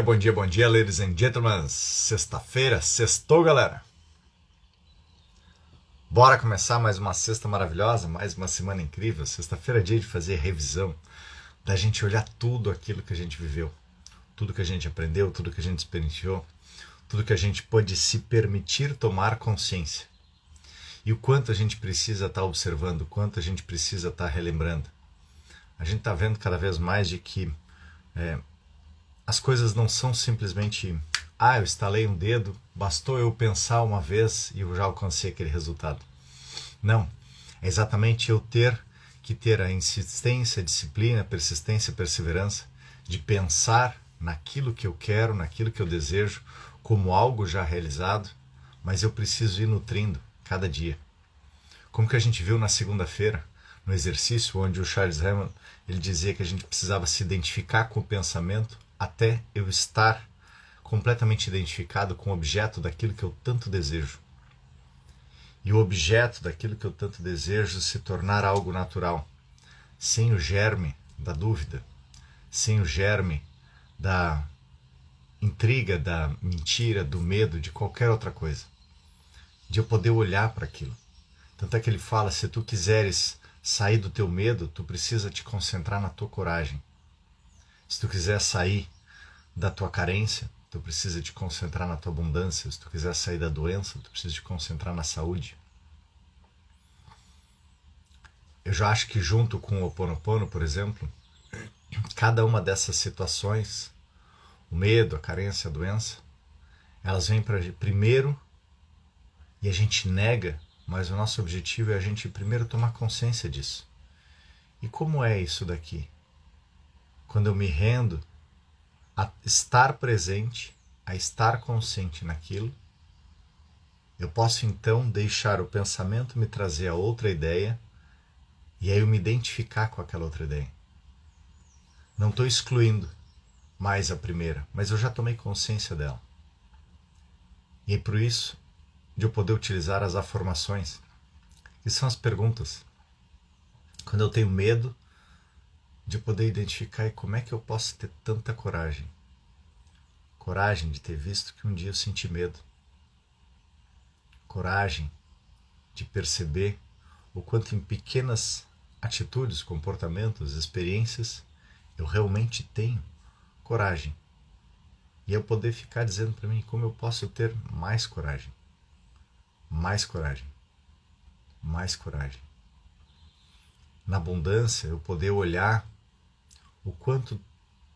bom dia, ladies and gentlemen. Sexta-feira, sextou, galera. Bora começar mais uma sexta maravilhosa, mais uma semana incrível. Sexta-feira é dia de fazer revisão, da gente olhar tudo aquilo que a gente viveu, tudo que a gente aprendeu, tudo que a gente experienciou, tudo que a gente pôde se permitir tomar consciência. E o quanto a gente precisa estar observando, o quanto a gente precisa estar relembrando. A gente está vendo cada vez mais de que as coisas não são simplesmente eu estalei um dedo, bastou eu pensar uma vez e eu já alcancei aquele resultado. Não, é exatamente eu ter que ter a insistência, a disciplina, a persistência, a perseverança de pensar naquilo que eu quero, naquilo que eu desejo, como algo já realizado, mas eu preciso ir nutrindo cada dia. Como que a gente viu na segunda-feira, no exercício, onde o Charles Hammond ele dizia que a gente precisava se identificar com o pensamento até eu estar completamente identificado com o objeto daquilo que eu tanto desejo. E o objeto daquilo que eu tanto desejo se tornar algo natural, sem o germe da dúvida, sem o germe da intriga, da mentira, do medo, de qualquer outra coisa. De eu poder olhar para aquilo. Tanto é que ele fala, se tu quiseres sair do teu medo, tu precisa te concentrar na tua coragem. Se tu quiser sair da tua carência, tu precisa te concentrar na tua abundância. Se tu quiser sair da doença, tu precisa te concentrar na saúde. Eu já acho que junto com o Ho Oponopono, por exemplo, cada uma dessas situações, o medo, a carência, a doença, elas vêm para primeiro e a gente nega, mas o nosso objetivo é a gente primeiro tomar consciência disso. E como é isso daqui? Quando eu me rendo a estar presente, a estar consciente naquilo, eu posso então deixar o pensamento me trazer a outra ideia e aí eu me identificar com aquela outra ideia. Não estou excluindo mais a primeira, mas eu já tomei consciência dela. E é por isso de eu poder utilizar as afirmações, que são as perguntas. Quando eu tenho medo, de poder identificar como é que eu posso ter tanta coragem. Coragem de ter visto que um dia eu senti medo. Coragem de perceber o quanto em pequenas atitudes, comportamentos, experiências, eu realmente tenho coragem. E eu poder ficar dizendo para mim como eu posso ter mais coragem. Mais coragem. Mais coragem. Na abundância, eu poder olhar o quanto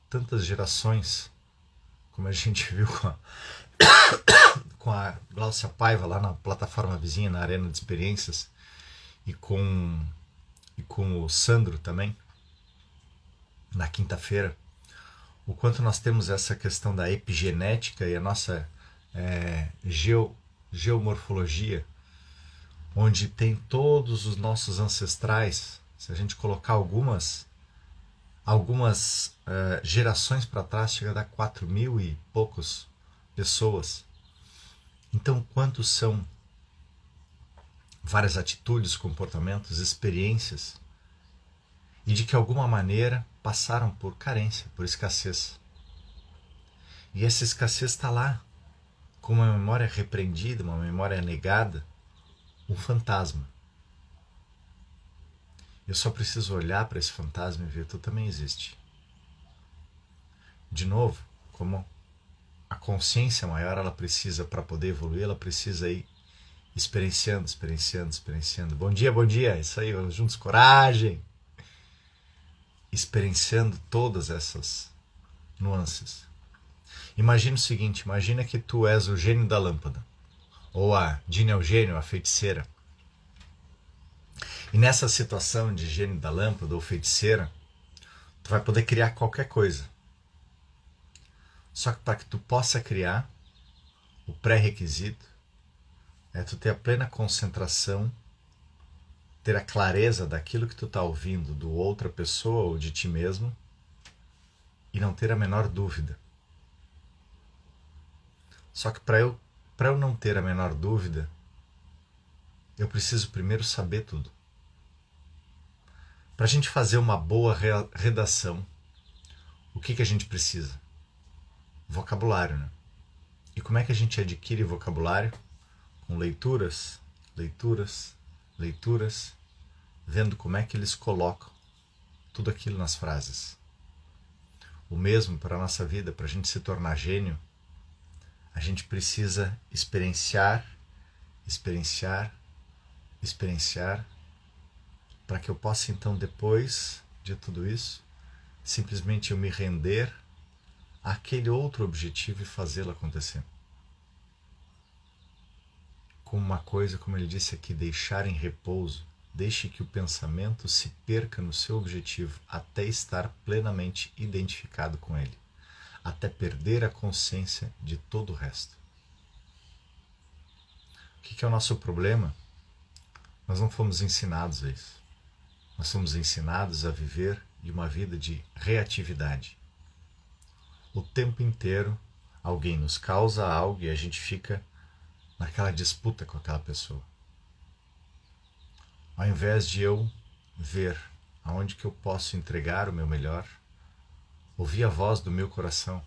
tantas gerações, como a gente viu com a Glaucia Paiva lá na plataforma vizinha, na Arena de Experiências, e com o Sandro também, na quinta-feira, o quanto nós temos essa questão da epigenética e a nossa geomorfologia, onde tem todos os nossos ancestrais. Se a gente colocar algumas gerações para trás, chega a dar 4.000 e poucos pessoas. Então, quantos são várias atitudes, comportamentos, experiências, e de que alguma maneira passaram por carência, por escassez. E essa escassez está lá, com uma memória repreendida, uma memória negada, um fantasma. Eu só preciso olhar para esse fantasma e ver que tu também existe. De novo, como a consciência maior, ela precisa, para poder evoluir, ela precisa ir experienciando. Bom dia, isso aí, vamos juntos, coragem. Experienciando todas essas nuances. Imagina o seguinte, imagina que tu és o gênio da lâmpada, ou a Dina é o gênio, a feiticeira. E nessa situação de gênio da lâmpada ou feiticeira, tu vai poder criar qualquer coisa. Só que para que tu possa criar, o pré-requisito é tu ter a plena concentração, ter a clareza daquilo que tu está ouvindo do outra pessoa ou de ti mesmo e não ter a menor dúvida. Só que para eu não ter a menor dúvida, eu preciso primeiro saber tudo. Para a gente fazer uma boa redação, o que a gente precisa? vocabulário, né? E como é que a gente adquire vocabulário? Com leituras, leituras, leituras, vendo como é que eles colocam tudo aquilo nas frases. O mesmo para a nossa vida, para a gente se tornar gênio, a gente precisa experienciar, experienciar, experienciar, para que eu possa então, depois de tudo isso, simplesmente eu me render àquele outro objetivo e fazê-lo acontecer. Com uma coisa, como ele disse aqui, deixar em repouso, deixe que o pensamento se perca no seu objetivo até estar plenamente identificado com ele, até perder a consciência de todo o resto. O que é o nosso problema? Nós não fomos ensinados a isso. Nós fomos ensinados a viver de uma vida de reatividade. O tempo inteiro alguém nos causa algo e a gente fica naquela disputa com aquela pessoa. Ao invés de eu ver aonde que eu posso entregar o meu melhor, ouvir a voz do meu coração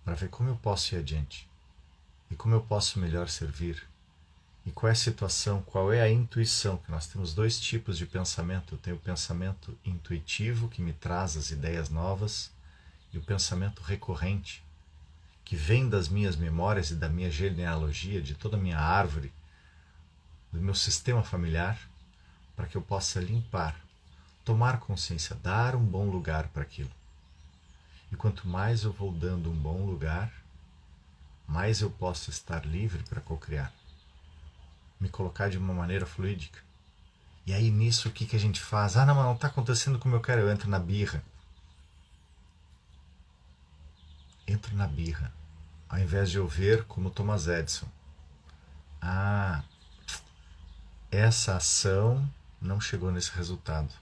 para ver como eu posso ir adiante e como eu posso melhor servir. E qual é a situação, qual é a intuição, que nós temos dois tipos de pensamento. Eu tenho o pensamento intuitivo, que me traz as ideias novas, e o pensamento recorrente, que vem das minhas memórias e da minha genealogia, de toda a minha árvore, do meu sistema familiar, para que eu possa limpar, tomar consciência, dar um bom lugar para aquilo. E quanto mais eu vou dando um bom lugar, mais eu posso estar livre para cocriar, me colocar de uma maneira fluídica. E aí nisso o que a gente faz? Não, mas não está acontecendo como eu quero, eu entro na birra. Entro na birra, ao invés de eu ver como Thomas Edison. Essa ação não chegou nesse resultado.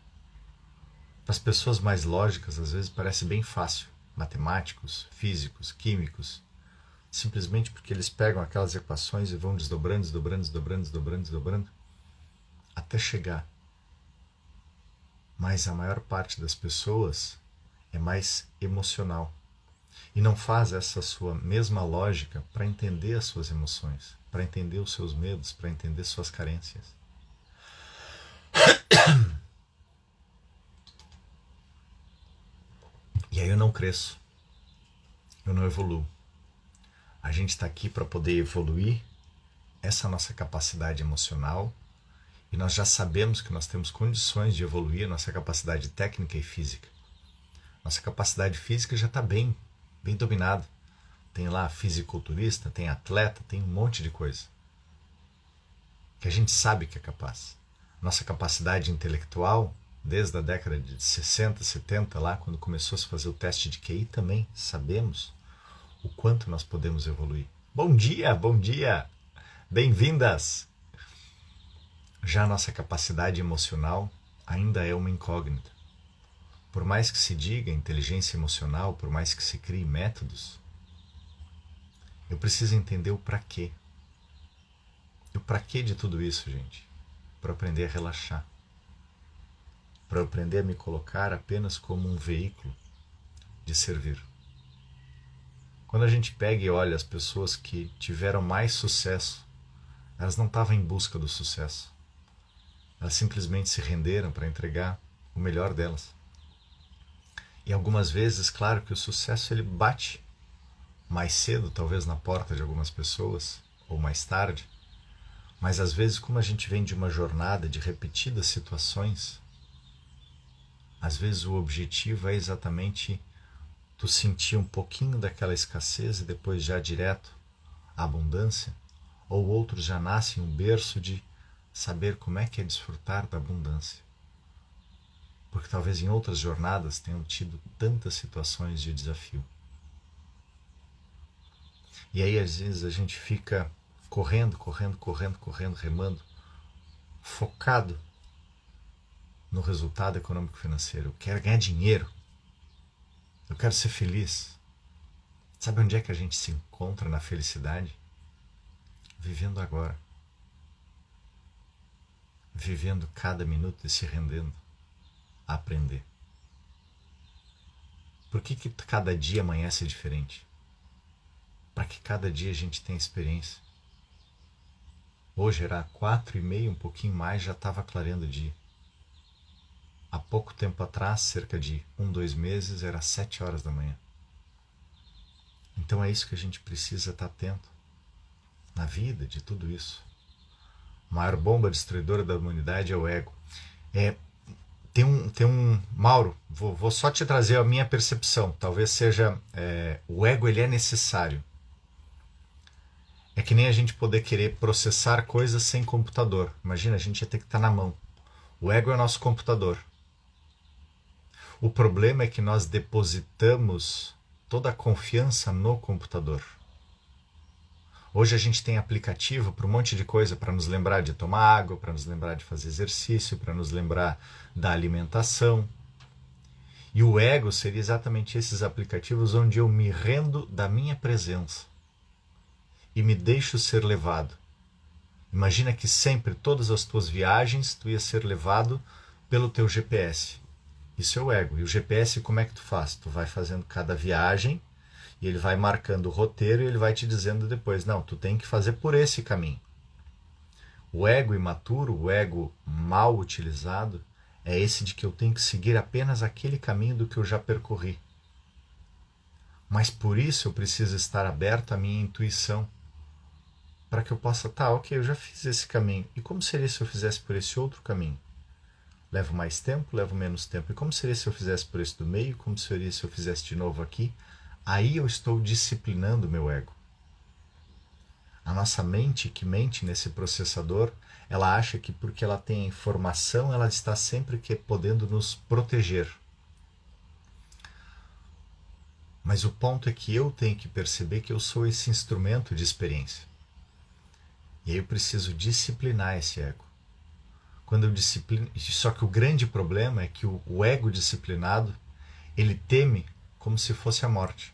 Para as pessoas mais lógicas, às vezes parece bem fácil. Matemáticos, físicos, químicos, simplesmente porque eles pegam aquelas equações e vão desdobrando, desdobrando, desdobrando, desdobrando, desdobrando, até chegar. Mas a maior parte das pessoas é mais emocional e não faz essa sua mesma lógica para entender as suas emoções, para entender os seus medos, para entender suas carências. E aí eu não cresço, eu não evoluo. A gente está aqui para poder evoluir essa nossa capacidade emocional e nós já sabemos que nós temos condições de evoluir a nossa capacidade técnica e física. Nossa capacidade física já está bem dominada. Tem lá fisiculturista, tem atleta, tem um monte de coisa que a gente sabe que é capaz. Nossa capacidade intelectual, desde a década de 60, 70, lá quando começou a se fazer o teste de QI, também sabemos o quanto nós podemos evoluir. Bom dia, bom dia! Bem-vindas! Já a nossa capacidade emocional ainda é uma incógnita. Por mais que se diga inteligência emocional, por mais que se crie métodos, eu preciso entender o para quê. E o para quê de tudo isso, gente? Para aprender a relaxar. Para aprender a me colocar apenas como um veículo de servir. Quando a gente pega e olha as pessoas que tiveram mais sucesso, elas não estavam em busca do sucesso. Elas simplesmente se renderam para entregar o melhor delas. E algumas vezes, claro que o sucesso ele bate mais cedo, talvez na porta de algumas pessoas, ou mais tarde. Mas às vezes, como a gente vem de uma jornada de repetidas situações, às vezes o objetivo é exatamente tu sentir um pouquinho daquela escassez e depois já direto à abundância, ou outros já nascem um berço de saber como é que é desfrutar da abundância. Porque talvez em outras jornadas tenham tido tantas situações de desafio. E aí às vezes a gente fica correndo, remando, focado no resultado econômico financeiro. Eu quero ganhar dinheiro. Eu quero ser feliz. Sabe onde é que a gente se encontra na felicidade? Vivendo agora. Vivendo cada minuto e se rendendo a aprender. Por que cada dia amanhece diferente? Para que cada dia a gente tenha experiência. Hoje era 4h30, um pouquinho mais, já estava clareando o dia. Há pouco tempo atrás, cerca de 2 meses, era 7 horas da manhã. Então é isso que a gente precisa estar atento na vida, de tudo isso. A maior bomba destruidora da humanidade é o ego. Mauro, vou só te trazer a minha percepção. Talvez seja, o ego ele é necessário. É que nem a gente poder querer processar coisas sem computador. Imagina, a gente ia ter que estar na mão. O ego é o nosso computador. O problema é que nós depositamos toda a confiança no computador. Hoje a gente tem aplicativo para um monte de coisa, para nos lembrar de tomar água, para nos lembrar de fazer exercício, para nos lembrar da alimentação. E o ego seria exatamente esses aplicativos onde eu me rendo da minha presença e me deixo ser levado. Imagina que sempre, todas as tuas viagens, tu ia ser levado pelo teu GPS. Isso é o ego. E o GPS, como é que tu faz? Tu vai fazendo cada viagem e ele vai marcando o roteiro e ele vai te dizendo depois, não, tu tem que fazer por esse caminho. O ego imaturo, o ego mal utilizado, é esse de que eu tenho que seguir apenas aquele caminho do que eu já percorri. Mas por isso eu preciso estar aberto à minha intuição, para que eu possa, ok, eu já fiz esse caminho. E como seria se eu fizesse por esse outro caminho? Levo mais tempo, levo menos tempo. E como seria se eu fizesse por esse do meio? Como seria se eu fizesse de novo aqui? Aí eu estou disciplinando o meu ego. A nossa mente, que mente nesse processador, ela acha que porque ela tem a informação, ela está sempre podendo nos proteger. Mas o ponto é que eu tenho que perceber que eu sou esse instrumento de experiência. E aí eu preciso disciplinar esse ego. Quando eu disciplino, só que o grande problema é que o ego disciplinado, ele teme como se fosse a morte.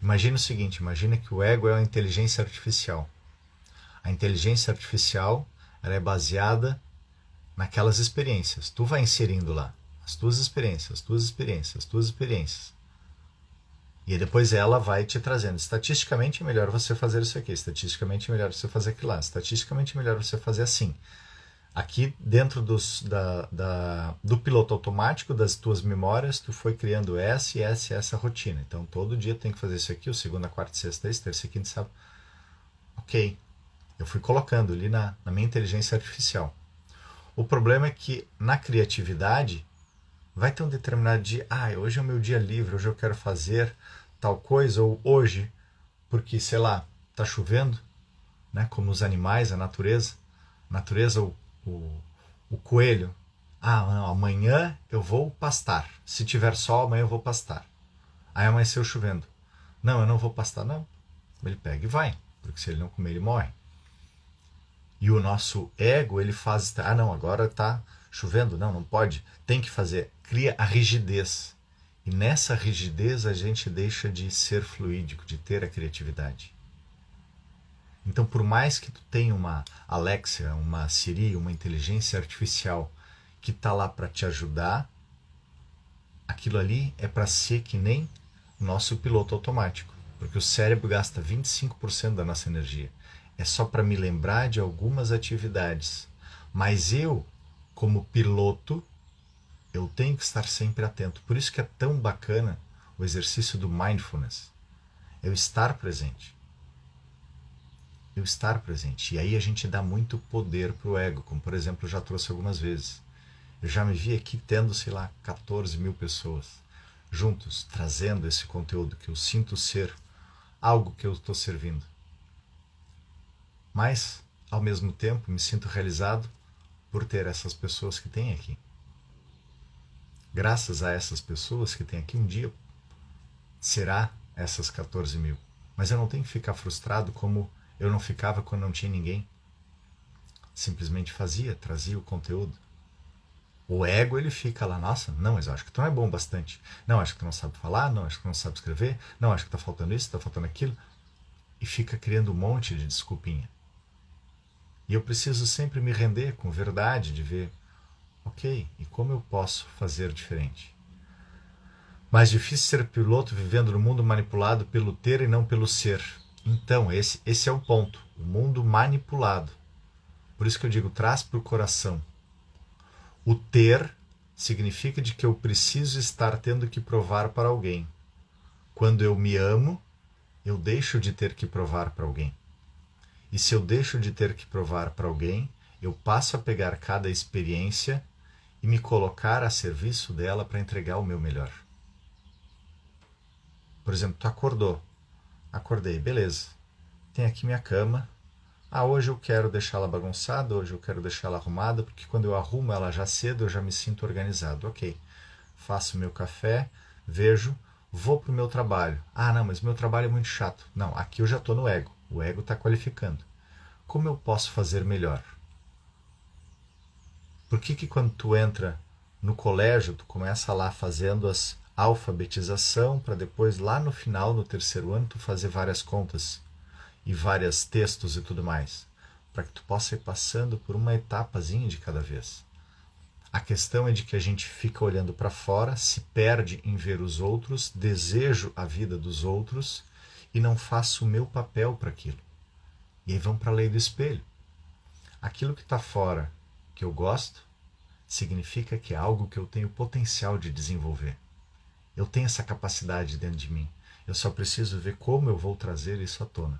Imagina o seguinte, imagina que o ego é uma inteligência artificial. A inteligência artificial, ela é baseada naquelas experiências. Tu vai inserindo lá as tuas experiências, as tuas experiências, as tuas experiências. E depois ela vai te trazendo. Estatisticamente é melhor você fazer isso aqui. Estatisticamente é melhor você fazer aquilo lá. Estatisticamente é melhor você fazer assim. Aqui dentro do piloto automático das tuas memórias, tu foi criando essa rotina. Então todo dia tem que fazer isso aqui, o segunda, quarta, sexta, terça, quinta, sábado. Ok, eu fui colocando ali na minha inteligência artificial. O problema é que na criatividade vai ter um determinado dia, hoje é o meu dia livre, hoje eu quero fazer tal coisa, ou hoje, porque, sei lá, tá chovendo, né, como os animais, a natureza, o coelho, não, amanhã eu vou pastar, se tiver sol, amanhã eu vou pastar. Aí amanheceu chovendo, não, eu não vou pastar, não, ele pega e vai, porque se ele não comer, ele morre. E o nosso ego, ele faz, não, agora tá chovendo, não pode, tem que fazer, cria a rigidez. E nessa rigidez a gente deixa de ser fluídico, de ter a criatividade. Então, por mais que tu tenha uma Alexa, uma Siri, uma inteligência artificial que está lá para te ajudar, aquilo ali é para ser que nem o nosso piloto automático, porque o cérebro gasta 25% da nossa energia. É só para me lembrar de algumas atividades. Mas eu, como piloto, eu tenho que estar sempre atento. Por isso que é tão bacana o exercício do mindfulness. Eu estar presente. Eu estar presente. E aí a gente dá muito poder para o ego, como por exemplo eu já trouxe algumas vezes. Eu já me vi aqui tendo, 14 mil pessoas juntos, trazendo esse conteúdo que eu sinto ser algo que eu estou servindo. Mas, ao mesmo tempo, me sinto realizado por ter essas pessoas que tem aqui. Graças a essas pessoas que tem aqui, um dia será essas 14 mil. Mas eu não tenho que ficar frustrado como eu não ficava quando não tinha ninguém. Simplesmente trazia o conteúdo. O ego, ele fica lá, nossa, não, mas eu acho que tu não é bom bastante. Não, acho que tu não sabe falar, não, acho que tu não sabe escrever, não, acho que tá faltando isso, tá faltando aquilo. E fica criando um monte de desculpinha. E eu preciso sempre me render com verdade, de ver, ok, e como eu posso fazer diferente? Mais difícil ser piloto vivendo no mundo manipulado pelo ter e não pelo ser. Então, esse é o ponto. O mundo manipulado. Por isso que eu digo, traz para o coração. O ter significa de que eu preciso estar tendo que provar para alguém. Quando eu me amo, eu deixo de ter que provar para alguém. E se eu deixo de ter que provar para alguém, eu passo a pegar cada experiência e me colocar a serviço dela para entregar o meu melhor. Por exemplo, tu acordou. Acordei, beleza. Tem aqui minha cama. Hoje eu quero deixá-la bagunçada, hoje eu quero deixá-la arrumada, porque quando eu arrumo ela já cedo, eu já me sinto organizado. Ok. Faço meu café, vejo, vou para o meu trabalho. Não, mas meu trabalho é muito chato. Não, aqui eu já estou no ego. O ego está qualificando. Como eu posso fazer melhor? Por que quando tu entra no colégio, tu começa lá fazendo as alfabetização, para depois lá no final, no terceiro ano, tu fazer várias contas e vários textos e tudo mais, para que tu possa ir passando por uma etapazinha de cada vez. A questão é de que a gente fica olhando para fora, se perde em ver os outros, desejo a vida dos outros e não faço o meu papel para aquilo. E aí vamos para a lei do espelho. Aquilo que está fora, que eu gosto, significa que é algo que eu tenho potencial de desenvolver. Eu tenho essa capacidade dentro de mim. Eu só preciso ver como eu vou trazer isso à tona.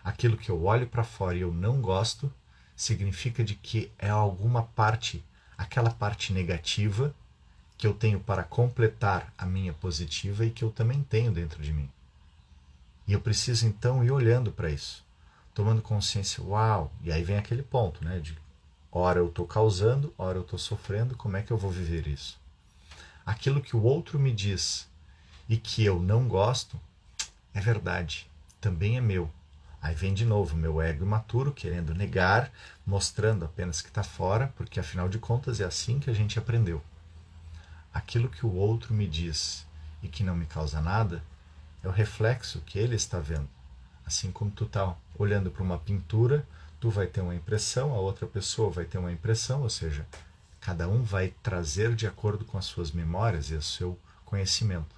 Aquilo que eu olho para fora e eu não gosto, significa de que é alguma parte, aquela parte negativa que eu tenho para completar a minha positiva e que eu também tenho dentro de mim. E eu preciso então ir olhando para isso, tomando consciência, uau, e aí vem aquele ponto, né, de ora eu estou causando, ora eu estou sofrendo, como é que eu vou viver isso? Aquilo que o outro me diz e que eu não gosto, é verdade, também é meu. Aí vem de novo meu ego imaturo querendo negar, mostrando apenas que está fora, porque afinal de contas é assim que a gente aprendeu. Aquilo que o outro me diz e que não me causa nada, é o reflexo que ele está vendo. Assim como tu está olhando para uma pintura, tu vai ter uma impressão, a outra pessoa vai ter uma impressão, ou seja, cada um vai trazer de acordo com as suas memórias e o seu conhecimento.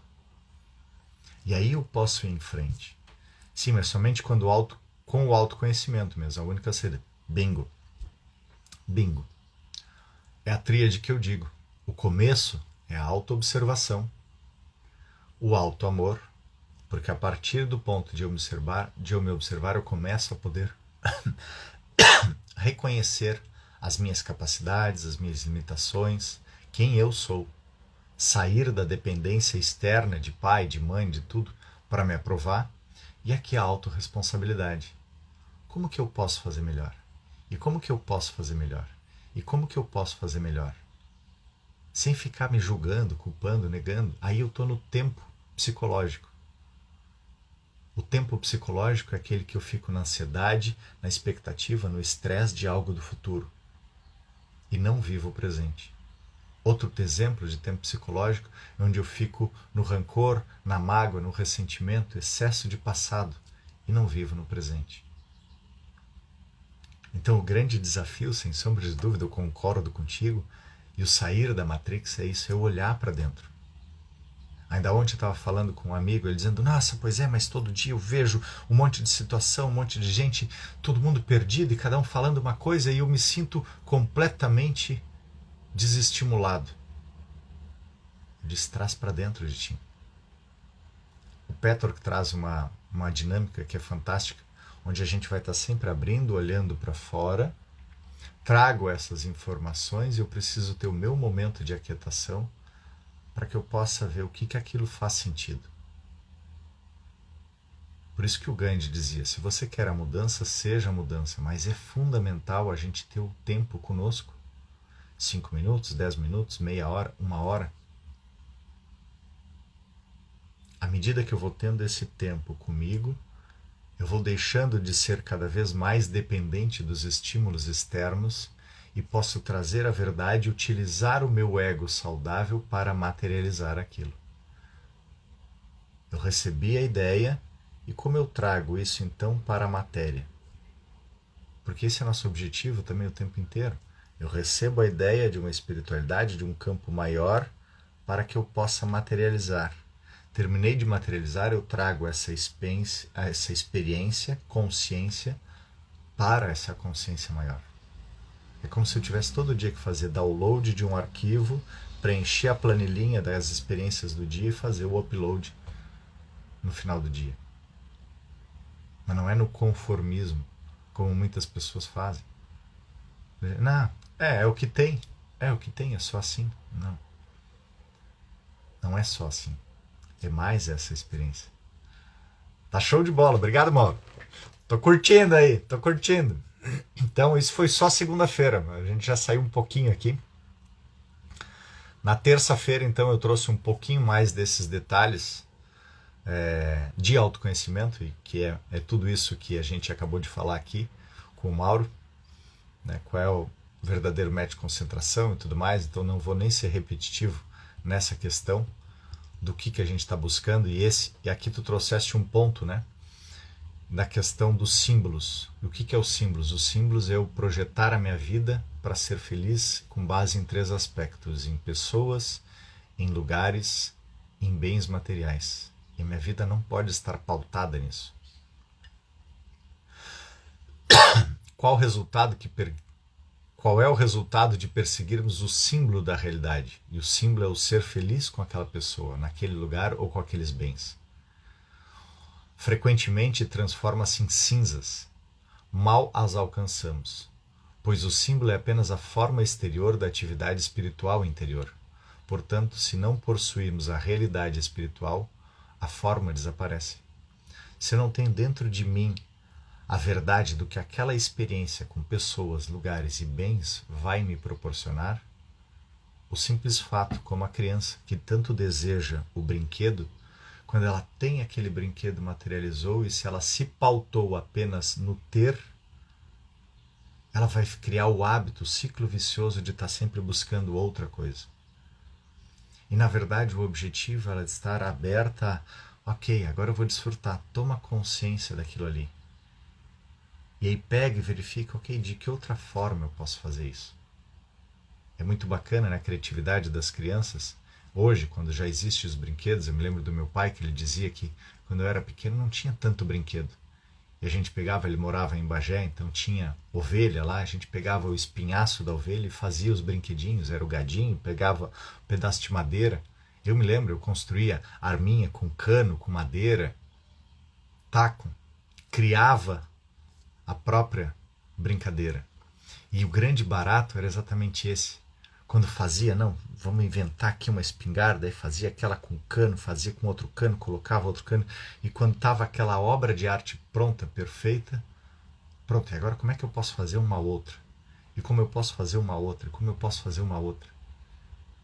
E aí eu posso ir em frente. Sim, mas somente com o autoconhecimento mesmo, a única saída. Bingo. Bingo. É a tríade que eu digo. O começo é a autoobservação. O autoamor, porque a partir do ponto de eu me observar, eu começo a poder reconhecer as minhas capacidades, as minhas limitações, quem eu sou. Sair da dependência externa de pai, de mãe, de tudo, para me aprovar. E aqui a autorresponsabilidade. Como que eu posso fazer melhor? E como que eu posso fazer melhor? E como que eu posso fazer melhor? Sem ficar me julgando, culpando, negando, aí eu estou no tempo psicológico. O tempo psicológico é aquele que eu fico na ansiedade, na expectativa, no estresse de algo do futuro. E não vivo o presente. Outro exemplo de tempo psicológico é onde eu fico no rancor, na mágoa, no ressentimento, excesso de passado e não vivo no presente. Então o grande desafio, sem sombra de dúvida, eu concordo contigo, e o sair da Matrix é isso, é olhar para dentro. Ainda ontem eu estava falando com um amigo, ele dizendo, nossa, pois é, mas todo dia eu vejo um monte de situação, um monte de gente, todo mundo perdido e cada um falando uma coisa e eu me sinto completamente desestimulado. Traz para dentro de ti. O Petor traz uma dinâmica que é fantástica, onde a gente vai estar sempre abrindo, olhando para fora, trago essas informações e eu preciso ter o meu momento de aquietação para que eu possa ver o que aquilo faz sentido. Por isso que o Gandhi dizia, se você quer a mudança, seja a mudança, mas é fundamental a gente ter o tempo conosco. 5 minutos, 10 minutos, meia hora, 1 hora. À medida que eu vou tendo esse tempo comigo, eu vou deixando de ser cada vez mais dependente dos estímulos externos e posso trazer a verdade e utilizar o meu ego saudável para materializar aquilo. Eu recebi a ideia e como eu trago isso então para a matéria? Porque esse é nosso objetivo também o tempo inteiro. Eu recebo a ideia de uma espiritualidade, de um campo maior, para que eu possa materializar. Terminei de materializar, eu trago essa experiência, consciência, para essa consciência maior. É como se eu tivesse todo dia que fazer download de um arquivo, preencher a planilhinha das experiências do dia e fazer o upload no final do dia. Mas não é no conformismo, como muitas pessoas fazem. Não, é o que tem. É o que tem, é só assim. Não. Não é só assim. É mais essa experiência. Tá show de bola. Obrigado, Mauro. Tô curtindo aí, tô curtindo. Então, isso foi só segunda-feira. A gente já saiu um pouquinho aqui. Na terça-feira, então, eu trouxe um pouquinho mais desses detalhes de autoconhecimento, e que é tudo isso que a gente acabou de falar aqui com o Mauro, né? Qual é o verdadeiro método de concentração e tudo mais. Então, não vou nem ser repetitivo nessa questão do que a gente está buscando. E aqui tu trouxeste um ponto, né? Da questão dos símbolos. E o que é os símbolos? Os símbolos é eu projetar a minha vida para ser feliz com base em 3 aspectos: em pessoas, em lugares, em bens materiais. E a minha vida não pode estar pautada nisso. Qual é o resultado de perseguirmos o símbolo da realidade? E o símbolo é o ser feliz com aquela pessoa, naquele lugar ou com aqueles bens. Frequentemente transforma-se em cinzas. Mal as alcançamos, pois o símbolo é apenas a forma exterior da atividade espiritual interior. Portanto, se não possuirmos a realidade espiritual, a forma desaparece. Se eu não tenho dentro de mim a verdade do que aquela experiência com pessoas, lugares e bens vai me proporcionar, o simples fato, como a criança que tanto deseja o brinquedo, quando ela tem aquele brinquedo, materializou, e se ela se pautou apenas no ter, ela vai criar o hábito, o ciclo vicioso de estar sempre buscando outra coisa. E na verdade o objetivo é ela estar aberta a, ok, agora eu vou desfrutar, toma consciência daquilo ali. E aí pega e verifica, ok, de que outra forma eu posso fazer isso? É muito bacana, né, a criatividade das crianças. Hoje, quando já existem os brinquedos, eu me lembro do meu pai que ele dizia que quando eu era pequeno não tinha tanto brinquedo. E a gente pegava, ele morava em Bagé, então tinha ovelha lá, a gente pegava o espinhaço da ovelha e fazia os brinquedinhos, era o gadinho, pegava um pedaço de madeira. Eu me lembro, eu construía arminha com cano, com madeira, taco, criava a própria brincadeira. E o grande barato era exatamente esse. Quando fazia, não, vamos inventar aqui uma espingarda, aí fazia aquela com cano, fazia com outro cano, colocava outro cano, e quando estava aquela obra de arte pronta, perfeita, pronto, e agora como é que eu posso fazer uma outra? E como eu posso fazer uma outra? E como eu posso fazer uma outra?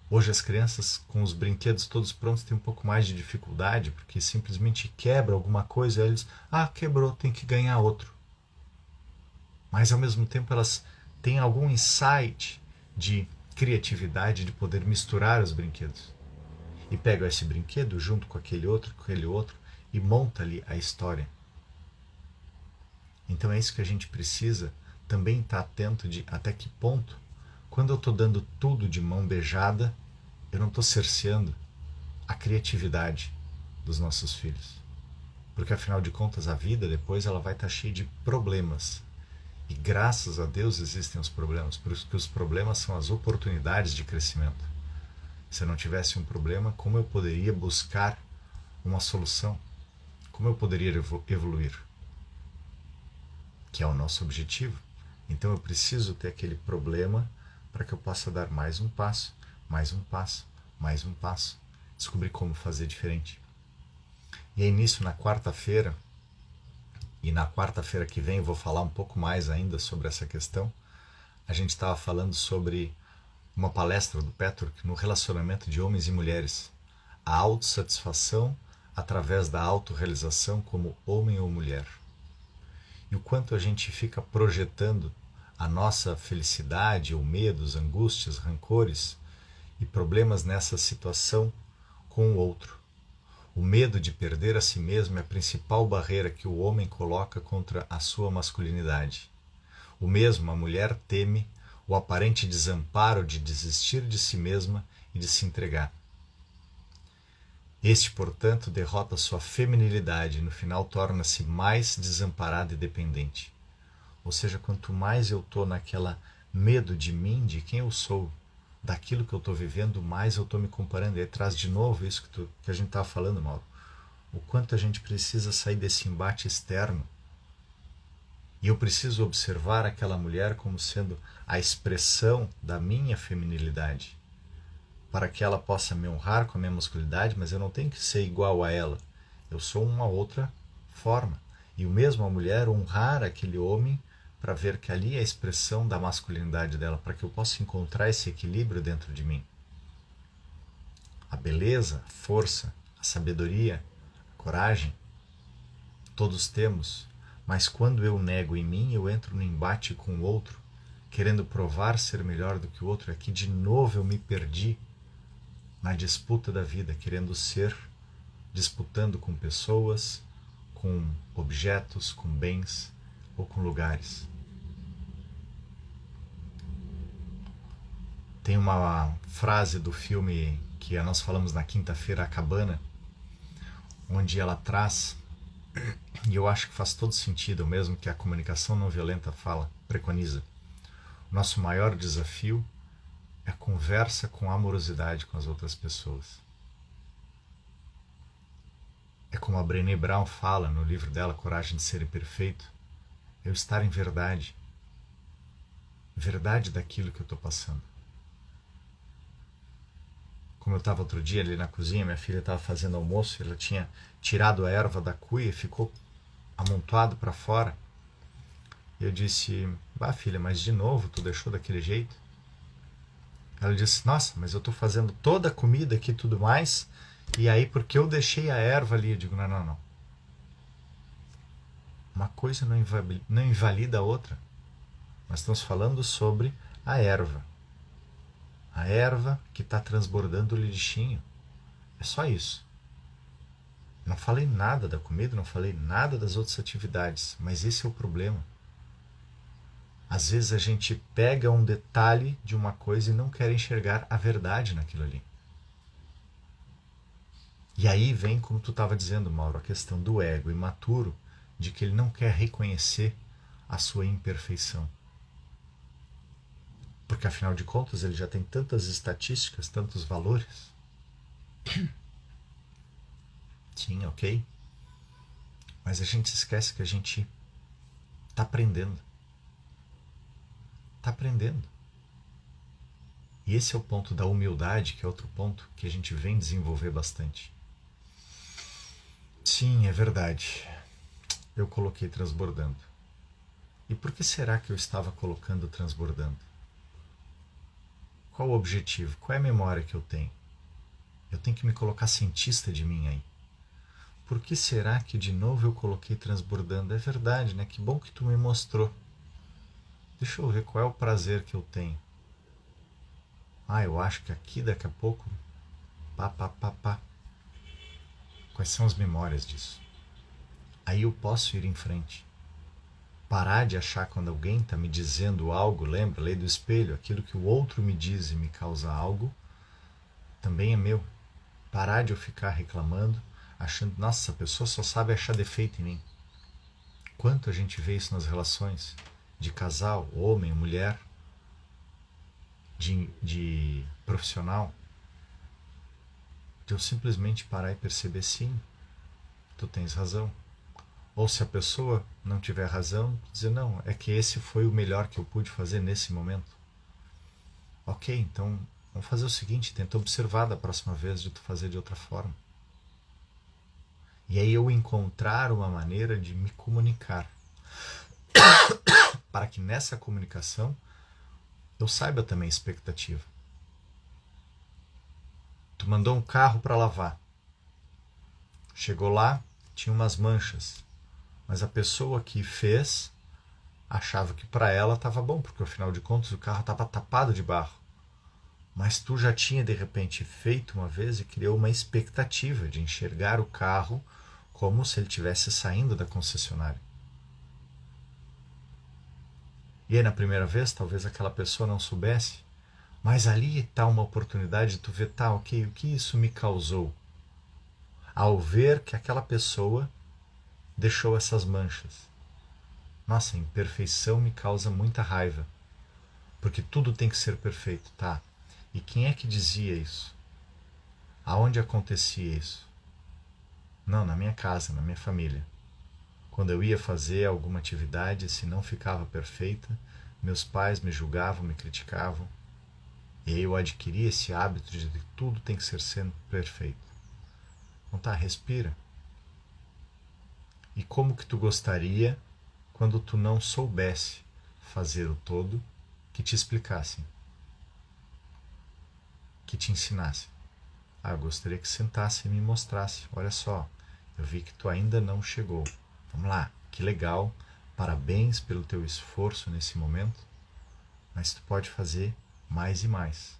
Hoje as crianças, com os brinquedos todos prontos, têm um pouco mais de dificuldade, porque simplesmente quebra alguma coisa, e aí eles, quebrou, tem que ganhar outro. Mas ao mesmo tempo elas têm algum insight de criatividade, de poder misturar os brinquedos. E pega esse brinquedo junto com aquele outro, e monta ali a história. Então é isso que a gente precisa também estar atento de até que ponto, quando eu estou dando tudo de mão beijada, eu não estou cerceando a criatividade dos nossos filhos. Porque afinal de contas a vida depois ela vai estar cheia de problemas. E graças a Deus existem os problemas, porque os problemas são as oportunidades de crescimento. Se eu não tivesse um problema, como eu poderia buscar uma solução? Como eu poderia evoluir? Que é o nosso objetivo. Então eu preciso ter aquele problema para que eu possa dar mais um passo, mais um passo, mais um passo. Descobrir como fazer diferente. E aí nisso, na quarta-feira, e na quarta-feira que vem eu vou falar um pouco mais ainda sobre essa questão. A gente estava falando sobre uma palestra do Petrarch no relacionamento de homens e mulheres. A autossatisfação através da autorrealização como homem ou mulher. E o quanto a gente fica projetando a nossa felicidade, ou medos, angústias, rancores e problemas nessa situação com o outro. O medo de perder a si mesmo é a principal barreira que o homem coloca contra a sua masculinidade. O mesmo a mulher teme o aparente desamparo de desistir de si mesma e de se entregar. Este, portanto, derrota sua feminilidade e no final torna-se mais desamparado e dependente. Ou seja, quanto mais eu estou naquela medo de mim, de quem eu sou, daquilo que eu estou vivendo, mais eu estou me comparando. E aí traz de novo isso que a gente estava falando, Mauro. O quanto a gente precisa sair desse embate externo. E eu preciso observar aquela mulher como sendo a expressão da minha feminilidade, para que ela possa me honrar com a minha masculinidade, mas eu não tenho que ser igual a ela. Eu sou uma outra forma. E o mesmo a mulher honrar aquele homem para ver que ali é a expressão da masculinidade dela, para que eu possa encontrar esse equilíbrio dentro de mim. A beleza, a força, a sabedoria, a coragem, todos temos, mas quando eu nego em mim, eu entro no embate com o outro, querendo provar ser melhor do que o outro. Aqui de novo eu me perdi na disputa da vida, querendo ser, disputando com pessoas, com objetos, com bens ou com lugares. Tem uma frase do filme que nós falamos na quinta-feira, A Cabana, onde ela traz, e eu acho que faz todo sentido, o mesmo que a comunicação não violenta preconiza. Nosso maior desafio é a conversa com amorosidade com as outras pessoas. É como a Brené Brown fala no livro dela, Coragem de Ser Imperfeito, eu estar em verdade. Verdade daquilo que eu estou passando. Como eu estava outro dia ali na cozinha, minha filha estava fazendo almoço, ela tinha tirado a erva da cuia e ficou amontoado para fora. E eu disse, filha, mas de novo tu deixou daquele jeito? Ela disse, nossa, mas eu estou fazendo toda a comida aqui e tudo mais, e aí porque eu deixei a erva ali? Eu digo, não. Uma coisa não invalida a outra. Nós estamos falando sobre a erva. A erva que está transbordando o lixinho. É só isso. Não falei nada da comida, não falei nada das outras atividades, mas esse é o problema. Às vezes a gente pega um detalhe de uma coisa e não quer enxergar a verdade naquilo ali. E aí vem, como tu estava dizendo, Mauro, a questão do ego imaturo, de que ele não quer reconhecer a sua imperfeição. Porque afinal de contas ele já tem tantas estatísticas, tantos valores. Sim, ok. Mas a gente esquece que a gente está aprendendo. Está aprendendo. E esse é o ponto da humildade, que é outro ponto que a gente vem desenvolver bastante. Sim, é verdade. Eu coloquei transbordando. E por que será que eu estava colocando transbordando? Qual o objetivo? Qual é a memória que eu tenho? Eu tenho que me colocar cientista de mim aí. Por que será que de novo eu coloquei transbordando? É verdade, né? Que bom que tu me mostrou. Deixa eu ver qual é o prazer que eu tenho. Eu acho que aqui daqui a pouco... Pá. Quais são as memórias disso? Aí eu posso ir em frente. Parar de achar quando alguém está me dizendo algo, lembra, lei do espelho, aquilo que o outro me diz e me causa algo, também é meu. Parar de eu ficar reclamando, achando, nossa, essa pessoa só sabe achar defeito em mim. Quanto a gente vê isso nas relações de casal, homem, mulher, de profissional, de eu simplesmente parar e perceber, sim, tu tens razão. Ou se a pessoa não tiver razão, dizer, não, é que esse foi o melhor que eu pude fazer nesse momento. Ok, então vamos fazer o seguinte, tenta observar da próxima vez de tu fazer de outra forma. E aí eu encontrar uma maneira de me comunicar. Para que nessa comunicação eu saiba também a expectativa. Tu mandou um carro para lavar. Chegou lá, tinha umas manchas. Mas a pessoa que fez achava que para ela estava bom, porque afinal de contas o carro estava tapado de barro. Mas tu já tinha de repente feito uma vez e criou uma expectativa de enxergar o carro como se ele estivesse saindo da concessionária. E aí na primeira vez talvez aquela pessoa não soubesse, mas ali está uma oportunidade de tu ver, ok, o que isso me causou? ao ver que aquela pessoa deixou essas manchas. Nossa, a imperfeição me causa muita raiva, porque tudo tem que ser perfeito, tá? E quem é que dizia isso? Aonde acontecia isso? Não, na minha casa, na minha família. Quando eu ia fazer alguma atividade, se não ficava perfeita, meus pais me julgavam, me criticavam. E aí eu adquiri esse hábito de que tudo tem que ser sempre perfeito. Então tá, respira. E como que tu gostaria quando tu não soubesse fazer o todo, que te explicassem, que te ensinassem? Ah, eu gostaria que sentasse e me mostrasse. Olha só, eu vi que tu ainda não chegou. Vamos lá, que legal. Parabéns pelo teu esforço nesse momento, mas tu pode fazer mais e mais.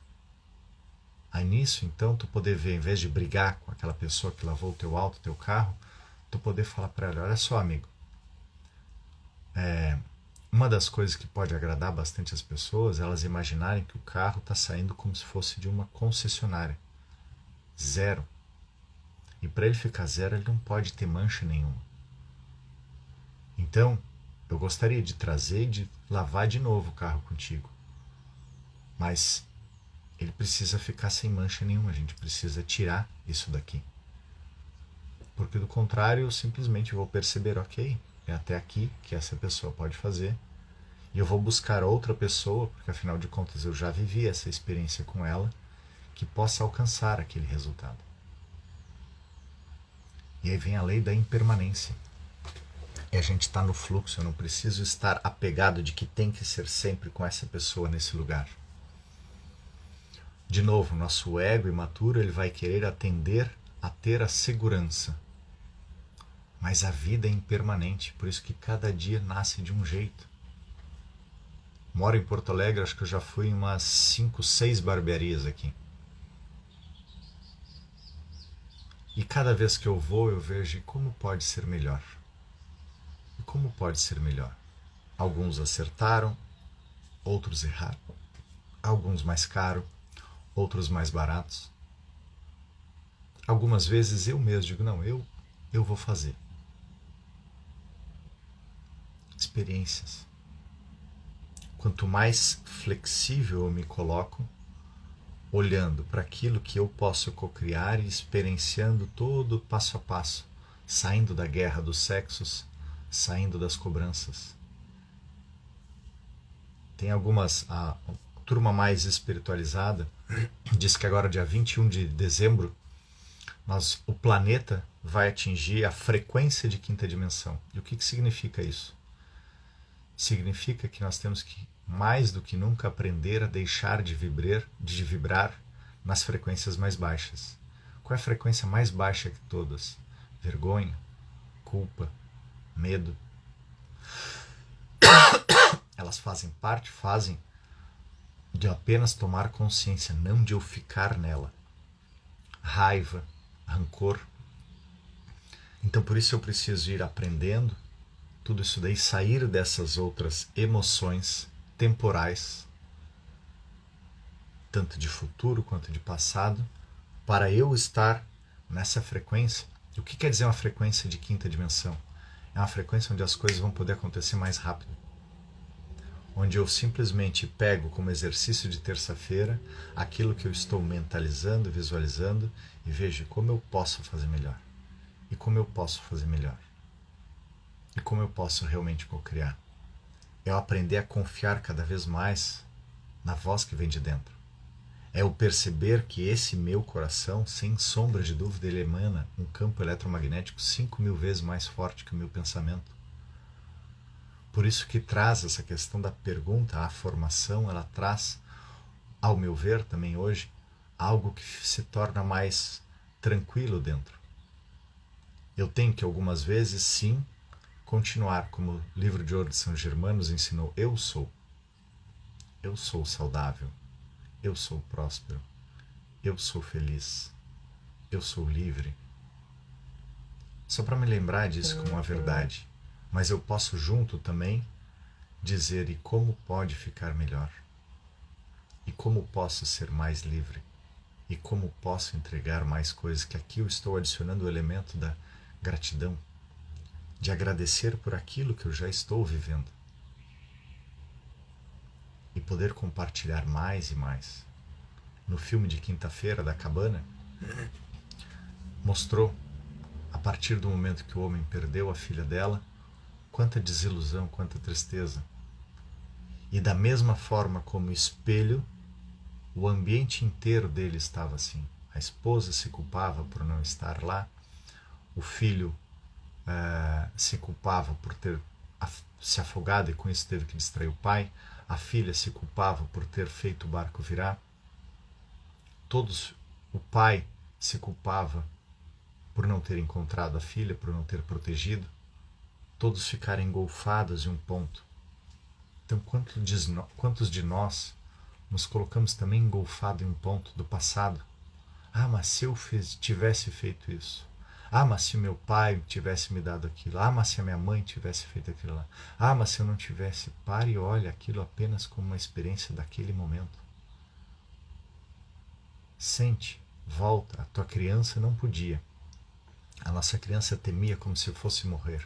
Aí nisso, então, tu poder ver, em vez de brigar com aquela pessoa que lavou o teu auto, o teu carro, tu poder falar para ela, olha só, amigo, uma das coisas que pode agradar bastante as pessoas é elas imaginarem que o carro está saindo como se fosse de uma concessionária. Zero. E para ele ficar zero, ele não pode ter mancha nenhuma. Então, eu gostaria de trazer e de lavar de novo o carro contigo. Mas ele precisa ficar sem mancha nenhuma. A gente precisa tirar isso daqui. Porque do contrário, eu simplesmente vou perceber, ok, é até aqui que essa pessoa pode fazer. E eu vou buscar outra pessoa, porque afinal de contas eu já vivi essa experiência com ela, que possa alcançar aquele resultado. E aí vem a lei da impermanência. E a gente está no fluxo, eu não preciso estar apegado de que tem que ser sempre com essa pessoa nesse lugar. De novo, nosso ego imaturo ele vai querer atender a ter a segurança. Mas a vida é impermanente, por isso que cada dia nasce de um jeito. Moro em Porto Alegre, acho que eu já fui em umas 5, 6 barbearias aqui. E cada vez que eu vou, eu vejo como pode ser melhor. E como pode ser melhor? Alguns acertaram, outros erraram. Alguns mais caros, outros mais baratos. Algumas vezes eu mesmo digo, não, eu vou fazer. Experiências. Quanto mais flexível eu me coloco, olhando para aquilo que eu posso cocriar e experienciando todo passo a passo, saindo da guerra dos sexos, saindo das cobranças. Tem a turma mais espiritualizada diz que agora dia 21 de dezembro o planeta vai atingir a frequência de quinta dimensão. E o que significa isso? Significa que nós temos que, mais do que nunca, aprender a deixar de vibrar nas frequências mais baixas. Qual é a frequência mais baixa que todas? Vergonha, culpa, medo. Elas fazem de apenas tomar consciência, não de eu ficar nela. Raiva, rancor. Então por isso eu preciso ir aprendendo tudo isso daí, sair dessas outras emoções temporais, tanto de futuro quanto de passado, para eu estar nessa frequência. E o que quer dizer uma frequência de quinta dimensão? É uma frequência onde as coisas vão poder acontecer mais rápido. Onde eu simplesmente pego como exercício de terça-feira aquilo que eu estou mentalizando, visualizando e vejo como eu posso fazer melhor. E como eu posso fazer melhor. E como eu posso realmente cocriar? É eu aprender a confiar cada vez mais na voz que vem de dentro. É eu perceber que esse meu coração, sem sombra de dúvida, ele emana um campo eletromagnético 5.000 vezes mais forte que o meu pensamento. Por isso que traz essa questão da pergunta, a formação, ela traz, ao meu ver também hoje, algo que se torna mais tranquilo dentro. Eu tenho que algumas vezes, sim, continuar, como o livro de ouro de São Germano nos ensinou, eu sou saudável, eu sou próspero, eu sou feliz, eu sou livre. Só para me lembrar disso como uma verdade, mas eu posso junto também dizer e como pode ficar melhor, e como posso ser mais livre. E como posso entregar mais coisas? Que aqui eu estou adicionando o elemento da gratidão, de agradecer por aquilo que eu já estou vivendo. E poder compartilhar mais e mais. No filme de quinta-feira da cabana, mostrou, a partir do momento que o homem perdeu a filha dela, quanta desilusão, quanta tristeza. E da mesma forma como o espelho, o ambiente inteiro dele estava assim. A esposa se culpava por não estar lá, o filho se culpava por ter se afogado e com isso teve que distrair o pai, a filha se culpava por ter feito o barco virar, o pai se culpava por não ter encontrado a filha, por não ter protegido, todos ficaram engolfados em um ponto. Então, quantos de nós nos colocamos também engolfados em um ponto do passado? Ah, mas se eu tivesse feito isso. Ah, mas se meu pai tivesse me dado aquilo. Ah, mas se a minha mãe tivesse feito aquilo lá. Ah, mas se eu não tivesse. Pare e olhe aquilo apenas como uma experiência daquele momento. Sente, volta. A tua criança não podia. A nossa criança temia como se fosse morrer.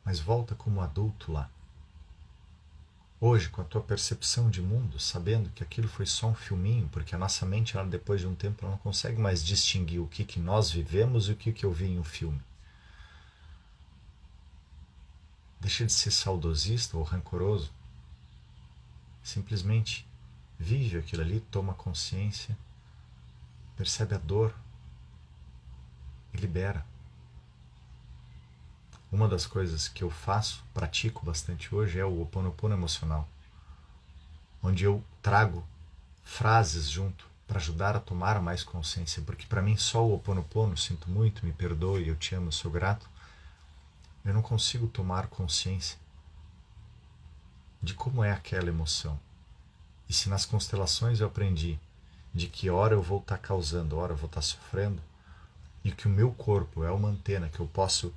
Mas volta como adulto lá. Hoje, com a tua percepção de mundo, sabendo que aquilo foi só um filminho, porque a nossa mente, ela, depois de um tempo, ela não consegue mais distinguir o que nós vivemos e o que eu vi em um filme. Deixa de ser saudosista ou rancoroso. Simplesmente vive aquilo ali, toma consciência, percebe a dor e libera. Uma das coisas que eu faço, pratico bastante hoje, é o Ho Oponopono emocional, onde eu trago frases junto para ajudar a tomar mais consciência, porque para mim só o Ho Oponopono, sinto muito, me perdoe, eu te amo, eu sou grato, eu não consigo tomar consciência de como é aquela emoção. E se nas constelações eu aprendi de que hora eu vou estar causando, hora eu vou estar sofrendo, e que o meu corpo é uma antena que eu posso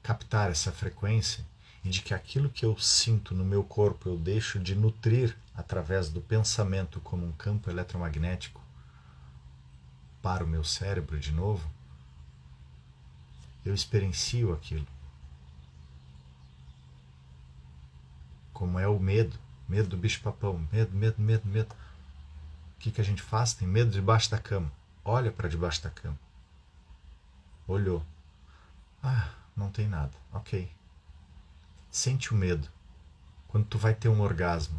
captar essa frequência, e de que aquilo que eu sinto no meu corpo eu deixo de nutrir através do pensamento como um campo eletromagnético para o meu cérebro de novo, eu experiencio aquilo. Como é o medo do bicho-papão, medo. O que a gente faz? Tem medo debaixo da cama. Olha para debaixo da cama. Olhou. Ah, não tem nada. Ok. Sente o medo. Quando tu vai ter um orgasmo,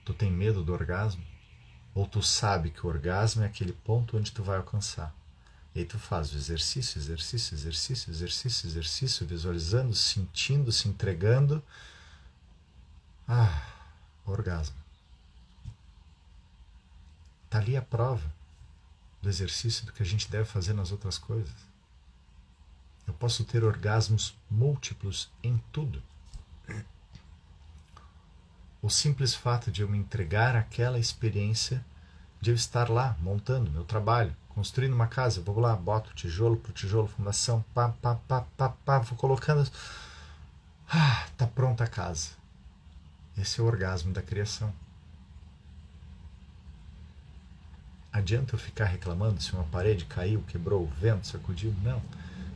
tu tem medo do orgasmo? Ou tu sabe que o orgasmo é aquele ponto onde tu vai alcançar? E aí tu faz o exercício, visualizando, sentindo, se entregando. Ah, orgasmo. Está ali a prova do exercício do que a gente deve fazer nas outras coisas. Eu posso ter orgasmos múltiplos em tudo. O simples fato de eu me entregar àquela experiência, de eu estar lá montando meu trabalho, construindo uma casa, eu vou lá, boto tijolo por tijolo, fundação, vou colocando. Ah, tá pronta a casa. Esse é o orgasmo da criação. Adianta eu ficar reclamando se uma parede caiu, quebrou, o vento sacudiu? Não.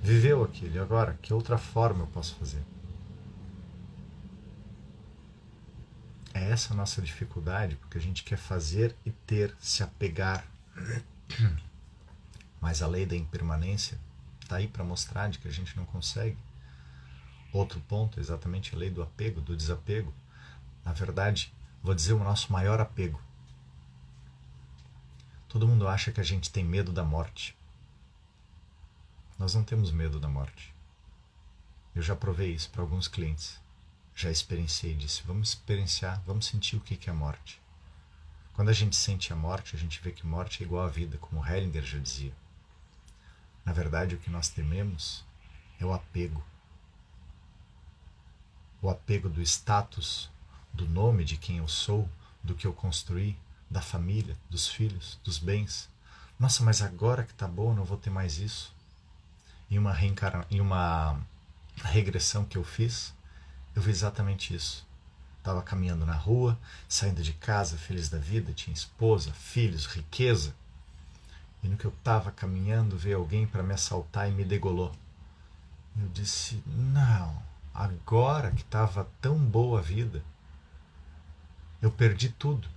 Viveu aquilo, e agora, que outra forma eu posso fazer? É essa a nossa dificuldade, porque a gente quer fazer e ter, se apegar. Mas a lei da impermanência está aí para mostrar de que a gente não consegue. Outro ponto é exatamente a lei do apego, do desapego. Na verdade, vou dizer o nosso maior apego. Todo mundo acha que a gente tem medo da morte. Nós não temos medo da morte. Eu já provei isso para alguns clientes. Já experienciei disso. Vamos experienciar, vamos sentir o que é a morte. Quando a gente sente a morte, a gente vê que morte é igual à vida, como Hellinger já dizia. Na verdade, o que nós tememos é o apego. O apego do status, do nome de quem eu sou, do que eu construí, da família, dos filhos, dos bens. Nossa, mas agora que tá bom, eu não vou ter mais isso. Em uma regressão que eu fiz, eu vi exatamente isso. Estava caminhando na rua, saindo de casa, feliz da vida, tinha esposa, filhos, riqueza. E no que eu estava caminhando, veio alguém para me assaltar e me degolou. Eu disse, não, agora que estava tão boa a vida, eu perdi tudo.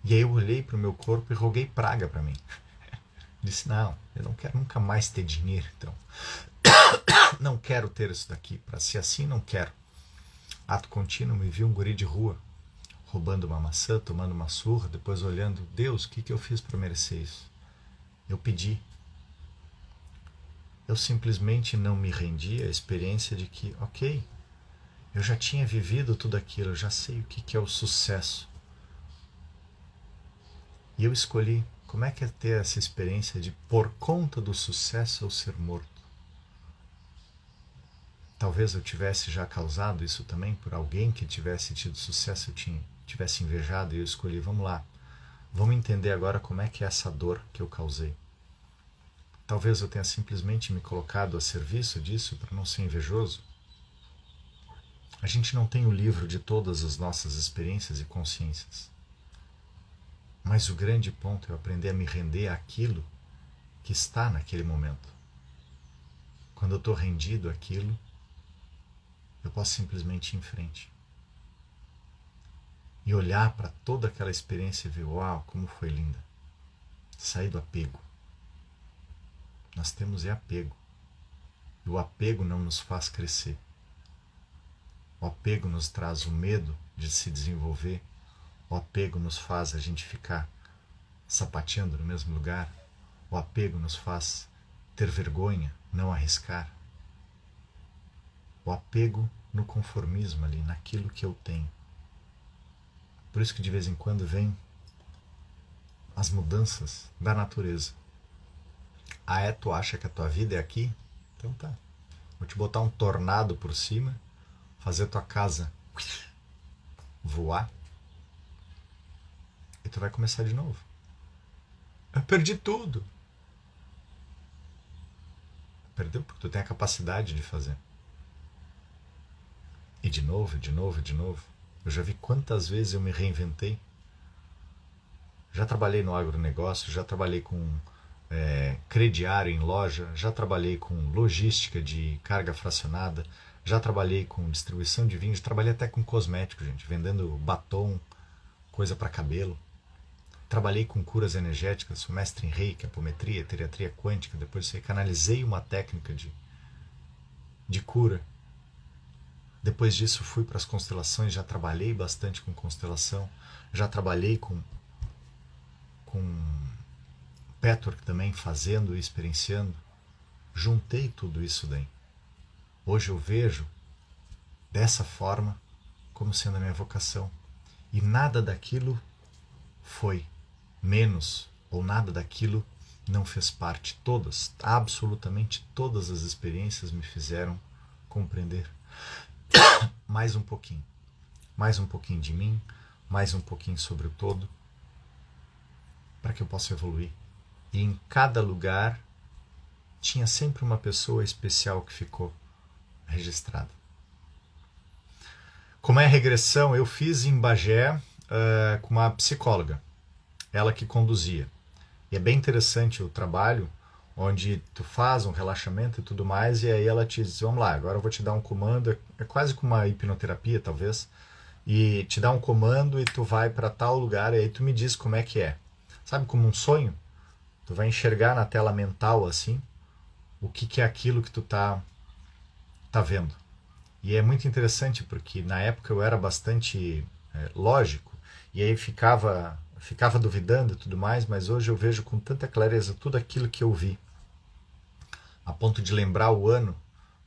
E aí eu olhei para o meu corpo e roguei praga para mim. Disse, não, eu não quero nunca mais ter dinheiro, então. Não quero ter isso daqui, para ser assim não quero. Ato contínuo, me vi um guri de rua, roubando uma maçã, tomando uma surra, depois olhando, Deus, o que eu fiz para merecer isso? Eu pedi. Eu simplesmente não me rendi à experiência de que, ok, eu já tinha vivido tudo aquilo, eu já sei o que é o sucesso. E eu escolhi como é que é ter essa experiência de, por conta do sucesso, eu ser morto. Talvez eu tivesse já causado isso também por alguém que tivesse tido sucesso, eu tivesse invejado, e eu escolhi, vamos lá, vamos entender agora como é que é essa dor que eu causei. Talvez eu tenha simplesmente me colocado a serviço disso para não ser invejoso. A gente não tem o livro de todas as nossas experiências e consciências. Mas o grande ponto é eu aprender a me render àquilo que está naquele momento. Quando eu estou rendido àquilo, eu posso simplesmente ir em frente. E olhar para toda aquela experiência e ver, uau, como foi linda. Sair do apego. Nós temos apego. E o apego não nos faz crescer. O apego nos traz o medo de se desenvolver. O apego nos faz a gente ficar sapateando no mesmo lugar. O apego nos faz ter vergonha, não arriscar. O apego no conformismo ali, naquilo que eu tenho. Por isso que de vez em quando vem as mudanças da natureza. Ah, tu acha que a tua vida é aqui? Então tá. Vou te botar um tornado por cima, fazer tua casa voar, e tu vai começar de novo. Eu perdi tudo. Perdeu porque tu tem a capacidade de fazer. E de novo, de novo, de novo. Eu já vi quantas vezes eu me reinventei. Já trabalhei no agronegócio, já trabalhei com crediário em loja, já trabalhei com logística de carga fracionada, já trabalhei com distribuição de vinho, já trabalhei até com cosmético, gente, vendendo batom, coisa para cabelo. Trabalhei com curas energéticas, sou mestre em reiki, apometria, teriatria quântica, depois eu canalizei uma técnica de cura. Depois disso fui para as constelações, já trabalhei bastante com constelação, já trabalhei com Petwork também, fazendo e experienciando. Juntei tudo isso daí. Hoje eu vejo dessa forma como sendo a minha vocação. E nada daquilo foi menos, ou nada daquilo não fez parte. Todas, absolutamente todas as experiências me fizeram compreender mais um pouquinho de mim, mais um pouquinho sobre o todo, para que eu possa evoluir. E em cada lugar tinha sempre uma pessoa especial que ficou registrada. Como é regressão, eu fiz em Bagé com uma psicóloga, ela que conduzia. E é bem interessante o trabalho, onde tu faz um relaxamento e tudo mais, e aí ela te diz, vamos lá, agora eu vou te dar um comando, é quase como uma hipnoterapia talvez, e te dá um comando e tu vai para tal lugar, e aí tu me diz como é que é. Sabe, como um sonho? Tu vai enxergar na tela mental, assim, o que é aquilo que tu tá vendo. E é muito interessante, porque na época eu era bastante lógico, e aí ficava duvidando e tudo mais, mas hoje eu vejo com tanta clareza tudo aquilo que eu vi, a ponto de lembrar o ano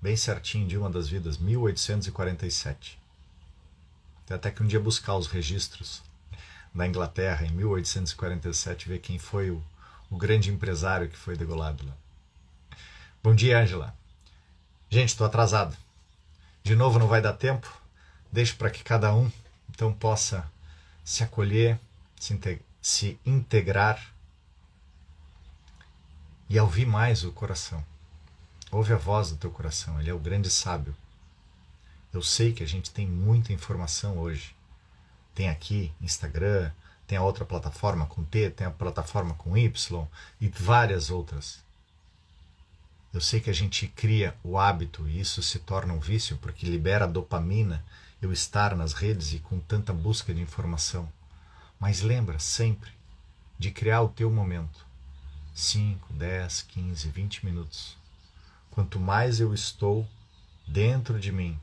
bem certinho de uma das vidas, 1847. Tem até que um dia buscar os registros da Inglaterra em 1847, ver quem foi o grande empresário que foi degolado lá. Bom dia, Ângela. Gente, estou atrasado. De novo não vai dar tempo. Deixo para que cada um então possa se acolher, se integrar e ouvir mais o coração. Ouve a voz do teu coração, ele é o grande sábio. Eu sei que a gente tem muita informação hoje. Tem aqui Instagram, tem a outra plataforma com T, tem a plataforma com Y e várias outras. Eu sei que a gente cria o hábito e isso se torna um vício porque libera dopamina eu estar nas redes e com tanta busca de informação. Mas lembra sempre de criar o teu momento. 5, 10, 15, 20 minutos. Quanto mais eu estou dentro de mim,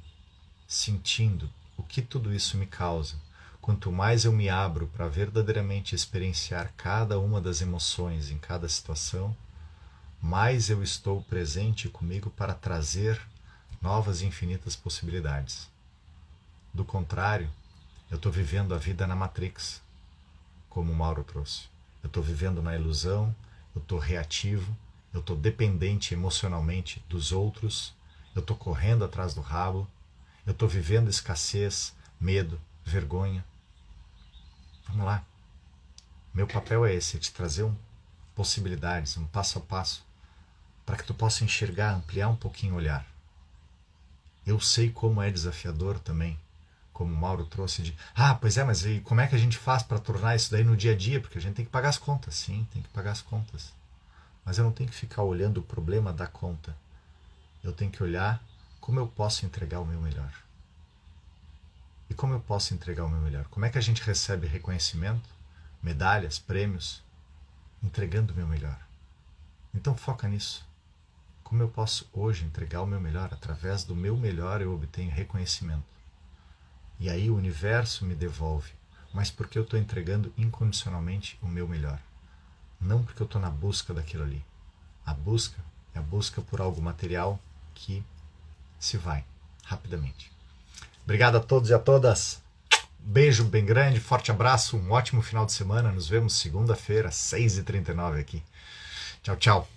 sentindo o que tudo isso me causa, quanto mais eu me abro para verdadeiramente experienciar cada uma das emoções em cada situação, mais eu estou presente comigo para trazer novas e infinitas possibilidades. Do contrário, eu estou vivendo a vida na Matrix, como o Mauro trouxe. Eu estou vivendo na ilusão, eu estou reativo, eu estou dependente emocionalmente dos outros, eu estou correndo atrás do rabo, eu estou vivendo escassez, medo, vergonha. Vamos lá. Meu papel é esse, é te trazer possibilidades, um passo a passo, para que tu possa enxergar, ampliar um pouquinho o olhar. Eu sei como é desafiador também, como o Mauro trouxe pois é, mas e como é que a gente faz para tornar isso daí no dia a dia? Porque a gente tem que pagar as contas, sim, tem que pagar as contas. Mas eu não tenho que ficar olhando o problema da conta. Eu tenho que olhar como eu posso entregar o meu melhor. E como eu posso entregar o meu melhor? Como é que a gente recebe reconhecimento, medalhas, prêmios? Entregando o meu melhor. Então foca nisso. Como eu posso hoje entregar o meu melhor? Através do meu melhor eu obtenho reconhecimento. E aí o universo me devolve. Mas porque eu estou entregando incondicionalmente o meu melhor. Não porque eu estou na busca daquilo ali. A busca é a busca por algo material que se vai rapidamente. Obrigado a todos e a todas. Beijo bem grande, forte abraço, um ótimo final de semana. Nos vemos segunda-feira, 6h39 aqui. Tchau, tchau.